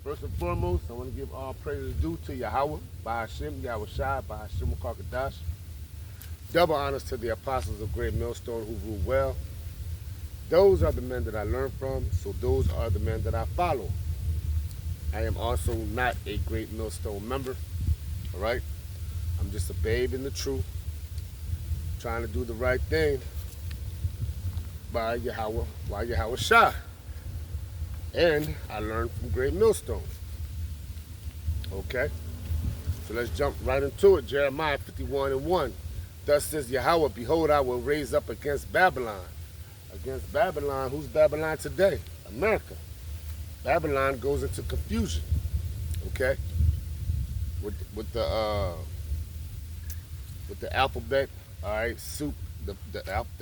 First and foremost, I want to give all praise due to Yahweh, by Hashem, Yahweh Shai, by Hashem Kakadash. Double honors to the apostles of Great Millstone who rule well. Those are the men that I learned from, so those are the men that I follow. I am also not a Great Millstone member, all right? I'm just a babe in the truth, trying to do the right thing by Yahweh Shai. And I learned from Great Millstone. Okay? So let's jump right into it. Jeremiah 51:1. Thus says Yahweh, behold, I will raise up against Babylon. Against Babylon, who's Babylon today? America. Babylon goes into confusion. Okay? With the alphabet, all right, soup, the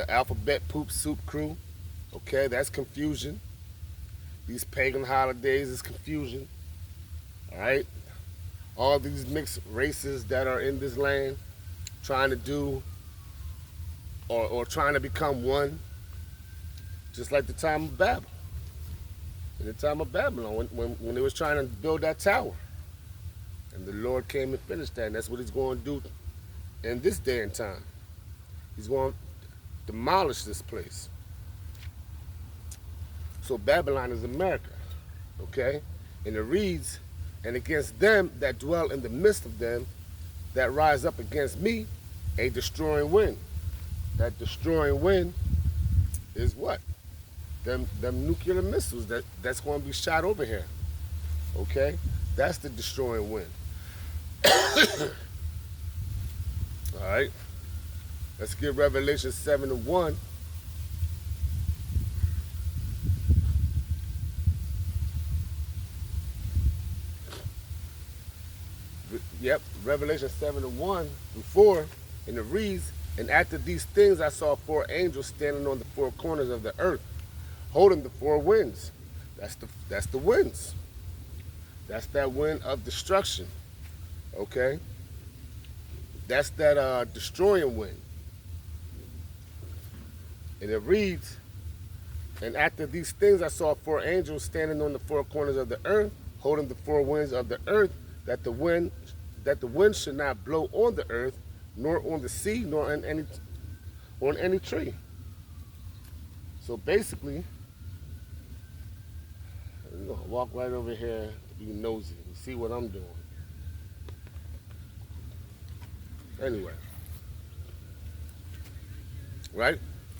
alphabet poop soup crew. Okay, that's confusion. These pagan holidays is confusion. All right? All these mixed races that are in this land trying to do or trying to become one, just like the time of Babel. In the time of Babylon, when they was trying to build that tower. And the Lord came and finished that, and that's what he's going to do in this day and time. He's going to demolish this place. So Babylon is America, okay? And it reads, and against them that dwell in the midst of them, that rise up against me, a destroying wind. That destroying wind is what? Them nuclear missiles that's going to be shot over here, okay? That's the destroying wind. All right? Let's get Revelation 7:1. Yep, Revelation 7:1 through 4, and it reads, and after these things I saw four angels standing on the four corners of the earth, holding the four winds. That's the winds. That's that wind of destruction. Okay? That's that destroying wind. And it reads, and after these things I saw four angels standing on the four corners of the earth, holding the four winds of the earth, that the wind should not blow on the earth, nor on the sea, nor on any tree. So basically, I'm gonna walk right over here to be nosy and see what I'm doing. Anyway, right?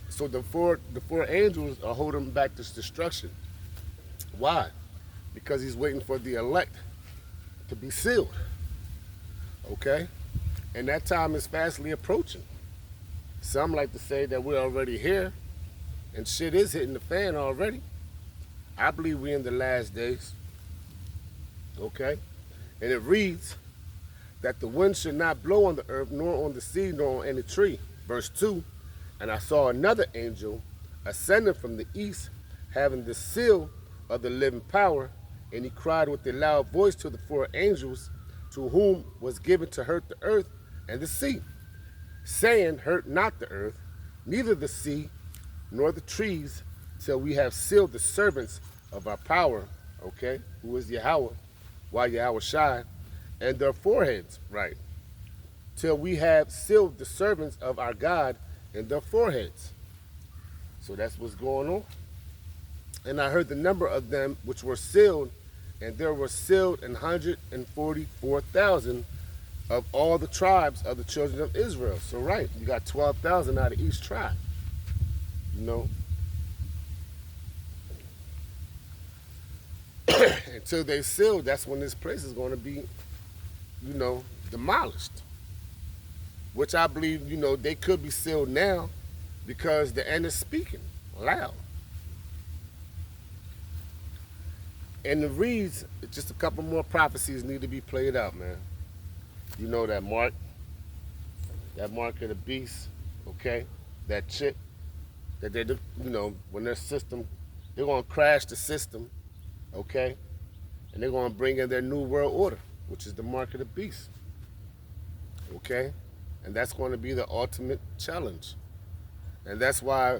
So the four angels are holding back this destruction. Why? Because he's waiting for the elect to be sealed. Okay? And that time is fastly approaching. Some like to say that we're already here, and shit is hitting the fan already. I believe we're in the last days. Okay? And it reads that the wind should not blow on the earth, nor on the sea, nor on any tree. Verse 2, and I saw another angel ascending from the east, having the seal of the living power, and he cried with a loud voice to the four angels, to whom was given to hurt the earth and the sea, saying, hurt not the earth, neither the sea, nor the trees, till we have sealed the servants of our power, okay, who is Yahweh, Yahweh Shai, and their foreheads, right, till we have sealed the servants of our God in their foreheads. So that's what's going on. And I heard the number of them which were sealed, and there were sealed 144,000 of all the tribes of the children of Israel. So right, you got 12,000 out of each tribe. You know? Until they sealed, that's when this place is going to be, you know, demolished. Which I believe, you know, they could be sealed now because the end is speaking loud. And it reads, just a couple more prophecies need to be played out, man. You know that mark of the beast, okay? That chip that they do, you know, when their system, they're going to crash the system, okay? And they're going to bring in their new world order, which is the mark of the beast, okay? And that's going to be the ultimate challenge. And that's why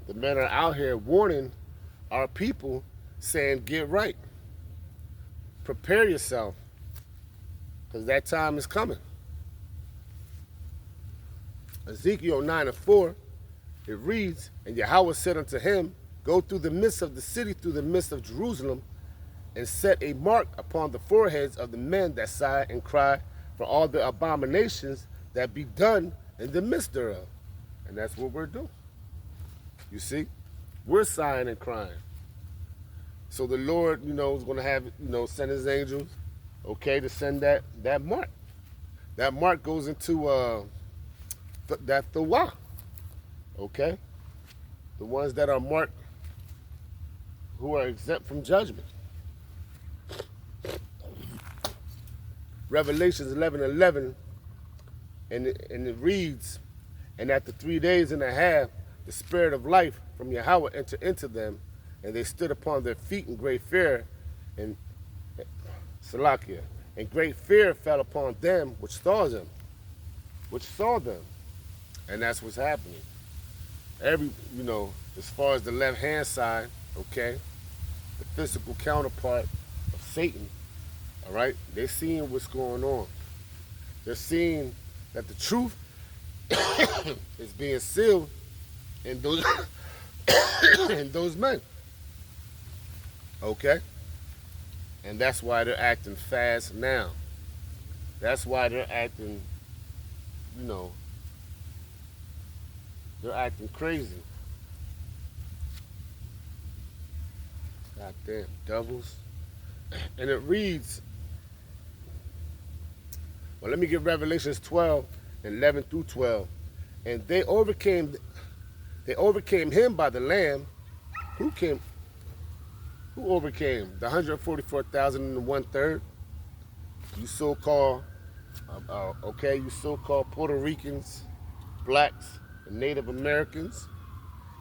the men are out here warning our people saying, get right. Prepare yourself, because that time is coming. Ezekiel 9:4, it reads, and Yahweh said unto him, go through the midst of the city, through the midst of Jerusalem, and set a mark upon the foreheads of the men that sigh and cry for all the abominations that be done in the midst thereof. And that's what we're doing. You see? We're sighing and crying. So the Lord, is going to have, send his angels, okay, to send that mark. That mark goes into that Thawah, okay? The ones that are marked who are exempt from judgment. Revelations 11:11, and it reads, and after 3 days and a half, the spirit of life from Yahweh entered into them, and they stood upon their feet in great fear, and Salakia, and great fear fell upon them which saw them, and that's what's happening. As far as the left-hand side, okay, the physical counterpart of Satan, all right, they're seeing what's going on. They're seeing that the truth is being sealed in those in those men. Okay? And that's why they're acting fast now. That's why they're acting, they're acting crazy. Goddamn devils. And it reads, well, let me get Revelations 12, 11 through 12. And they overcame him by the Lamb. Who overcame? The 144,000 and 1/3. You so-called, you so-called Puerto Ricans, blacks, and Native Americans.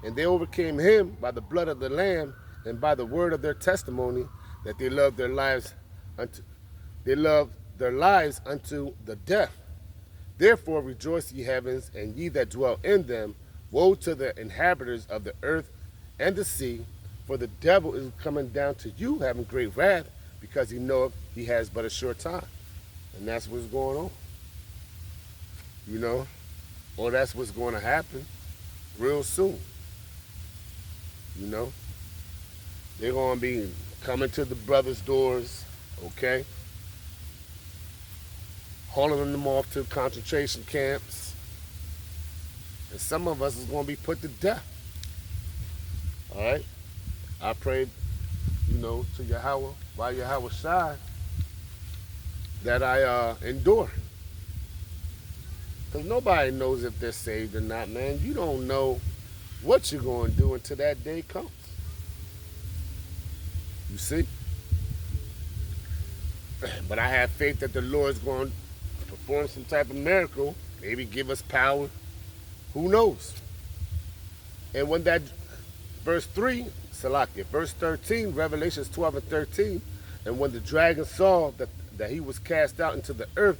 And they overcame him by the blood of the Lamb and by the word of their testimony, that they loved their lives unto the death. Therefore rejoice, ye heavens, and ye that dwell in them. Woe to the inhabitants of the earth and the sea, for the devil is coming down to you, having great wrath, because he knoweth he has but a short time. And that's what's going on. Or that's what's going to happen real soon. They're going to be coming to the brothers' doors, okay? Hauling them off to concentration camps. And some of us is going to be put to death. All right? I prayed, to Yahweh, by Yahweh Shai, that I endure. Because nobody knows if they're saved or not, man. You don't know what you're going to do until that day comes. You see? But I have faith that the Lord's going to perform some type of miracle, maybe give us power. Who knows? And when that verse 3, Salakia, verse 13, Revelations 12 and 13, and when the dragon saw that he was cast out into the earth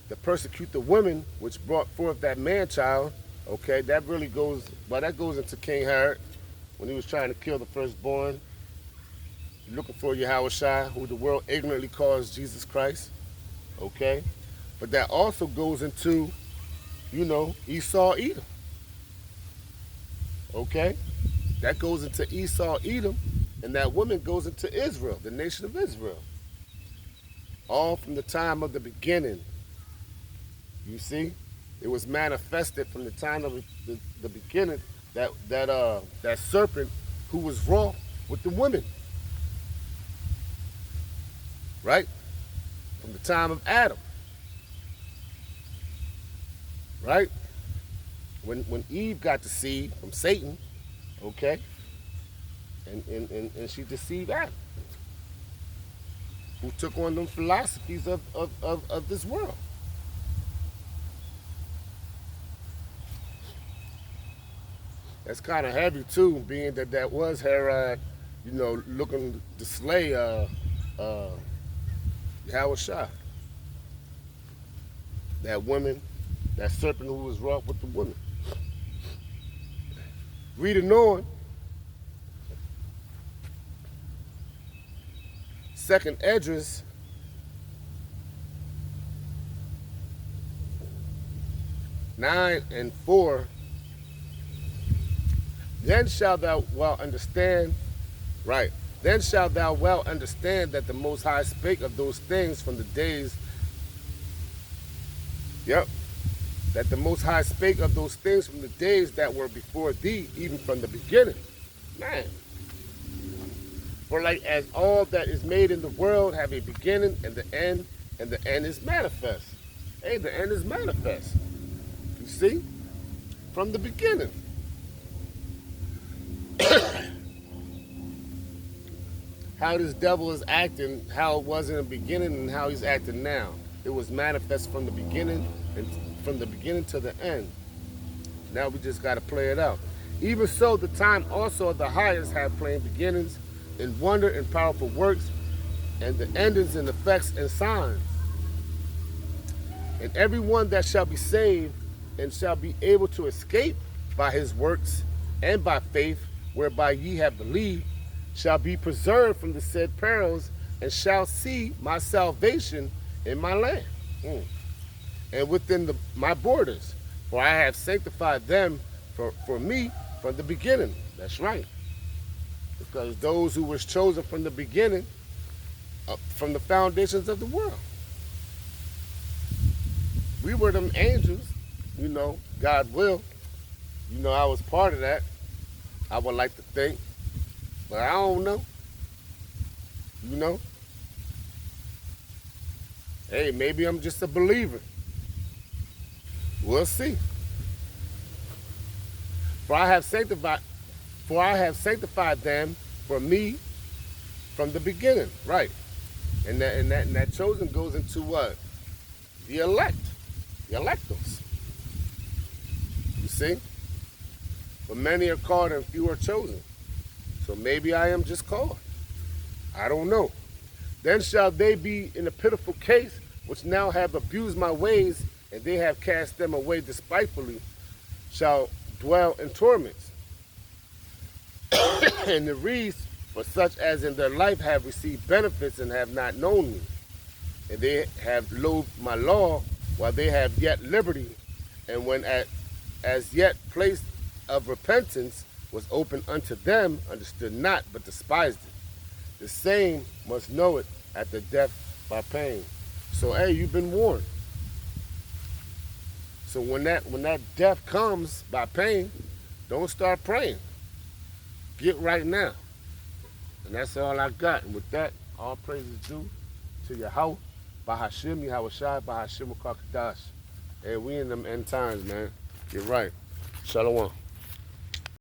to persecute the women which brought forth that man-child, okay, that goes into King Herod when he was trying to kill the firstborn, looking for Yahweh Shai, who the world ignorantly calls Jesus Christ, okay? But that also goes into, Esau, Edom, okay? That goes into Esau, Edom, and that woman goes into Israel, the nation of Israel. All from the time of the beginning. You see? It was manifested from the time of the beginning, that serpent who was wroth with the women. Right? From the time of Adam. Right? When Eve got the seed from Satan, okay, and she deceived Adam, who took on them philosophies of this world. That's kind of heavy too, being that was Herod, looking to slay Yahweh Shai. That woman, that serpent who was wrought with the woman. Reading on, Second Esdras 9:4, then shalt thou well understand, right, then shalt thou well understand that the Most High spake of those things from the days, yep, that the Most High spake of those things from the days that were before thee, even from the beginning. Man. For like as all that is made in the world have a beginning and the end is manifest. Hey, the end is manifest. You see? From the beginning. How this devil is acting, how it was in the beginning and how he's acting now. It was manifest from the beginning and from the beginning to the end. Now we just got to play it out. Even so, the time also of the highest have plain beginnings in wonder and powerful works, and the endings and effects and signs. And everyone that shall be saved and shall be able to escape by his works and by faith, whereby ye have believed, shall be preserved from the said perils, and shall see my salvation in my land, and within my borders. For I have sanctified them for me from the beginning. That's right. Because those who was chosen from the beginning, from the foundations of the world. We were them angels, you know, God will. You know, I was part of that. I would like to think. But I don't know. You know? Hey, maybe I'm just a believer. We'll see. For I have sanctified them for me from the beginning. Right. And that chosen goes into what? The elect. The electors. You see? But many are called and few are chosen. So maybe I am just called. I don't know. Then shall they be in a pitiful case, which now have abused my ways, and they have cast them away despitefully, shall dwell in torments. And the wreaths for such as in their life have received benefits and have not known me. And they have loathed my law while they have yet liberty, and when as yet place of repentance was open unto them, understood not, but despised it. The same must know it at the death by pain. So hey, you've been warned. So when that death comes by pain, don't start praying. Get right now. And that's all I got. And with that, all praises due to Yahweh, Bahashim, Yahawashi, Bahashim Wakakadash. Hey, we in them end times, man. Get right. Shalom.